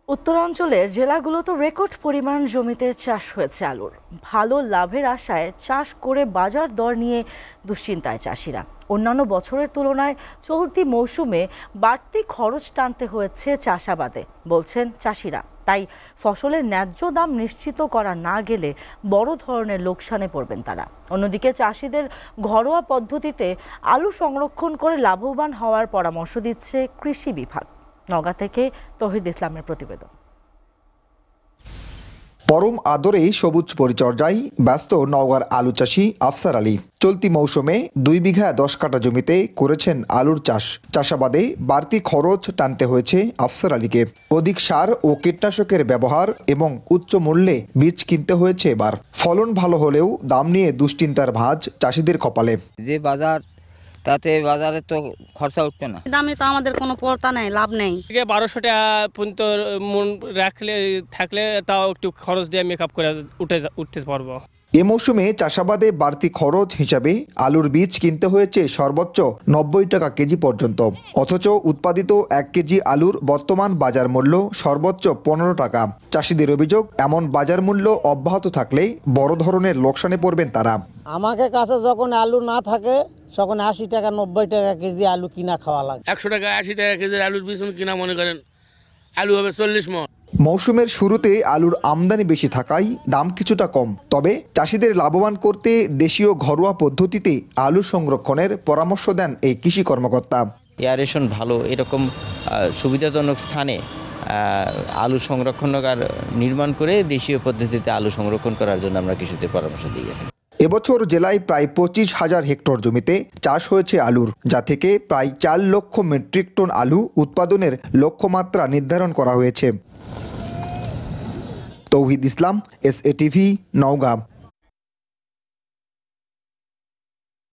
উত্তরাঞ্চলের জেলাগুলোতে রেকর্ড পরিমাণ জমিতে চাষ হয়েছে আলুর। ভালো লাভের আশায় চাষ করে বাজার দর নিয়ে দুশ্চিন্তায় চাষিরা। অন্যান্য বছরের তুলনায় চলতি মৌসুমে বাড়তি খরচ টানতে হয়েছে চাষাবাদে বলছেন চাষিরা। তাই ফসলের ন্যায্য দাম নিশ্চিত করা না গেলে বড় ধরনের লোকসানে পড়বেন তারা। অন্যদিকে চাষিদের ঘরোয়া পদ্ধতিতে আলু সংরক্ষণ করে লাভবান হওয়ার পরামর্শ দিচ্ছে কৃষি বিভাগ। নওগাঁ থেকে তৌহিদ ইসলামের প্রতিবেদন। পরম আদরে সবুজ পরিচর্যায় ব্যস্ত নওগাঁর আলু চাষী আফসার আলী। চলতি মৌসুমে 2 বিঘা 10 কাঠা জমিতে করেছেন আলুর চাষ। চাষাবাদে বাড়তি খরচ টানতে হয়েছে আফসার আলীকে। অধিক সার ও কীটনাশকের ব্যবহার এবং উচ্চ মূল্যে বীজ কিনতে হয়েছে এবার। ফলন ভালো হলেও দাম নিয়ে দুশ্চিন্তার ভাঁজ চাষিদের কপালে। যে বাজার, তাতে বাজারে তো খরচা উঠবে না, দামে তো আমাদের কোনো পড়তা নেই, লাভ নেই। 1200 টাকা পর্যন্ত মন থাকলে তাও একটু খরচ দিয়ে মেকআপ করে উঠতে পারবো। এ মৌসুমে চাষাবাদে বাড়তি খরচ হিসাবে আলুর বীজ কিনতে হয়েছে সর্বোচ্চ 90 টাকা কেজি পর্যন্ত। অথচ উৎপাদিত 1 কেজি আলুর বর্তমান বাজার মূল্য সর্বোচ্চ 15 টাকা। চাষিদের অভিযোগ, এমন বাজার মূল্য অব্যাহত থাকলে বড় ধরনের লোকসানে পড়বেন তারা। আমাকে কাছে যখন আলু না থাকে তখন 80 টাকা 90 টাকা কেজি আলু কিনা খাওয়া লাগে। 100 টাকা 80 টাকা কেজির আলুর বীজ কিনা মনে করেন আলু হবে 40 মণ। মৌসুমের শুরুতে আলুর আমদানি বেশি থাকায় দাম কিছুটা কম। তবে চাষিদের লাভবান করতে দেশীয় ঘরোয়া পদ্ধতিতে আলু সংরক্ষণের পরামর্শ দেন এই কৃষি কর্মকর্তা। এয়ারেশন ভালো এরকম সুবিধাজনক স্থানে আলু সংরক্ষণাগার নির্মাণ করে দেশীয় পদ্ধতিতে আলু সংরক্ষণ করার জন্য আমরা কৃষকদের পরামর্শ দিয়ে থাকি। এবছর জেলায় প্রায় 25,000 হেক্টর জমিতে চাষ হয়েছে আলুর, যা থেকে প্রায় 4 লক্ষ মেট্রিক টন আলু উৎপাদনের লক্ষ্যমাত্রা নির্ধারণ করা হয়েছে। তৌহিদ ইসলাম, SATV, নওগাঁ।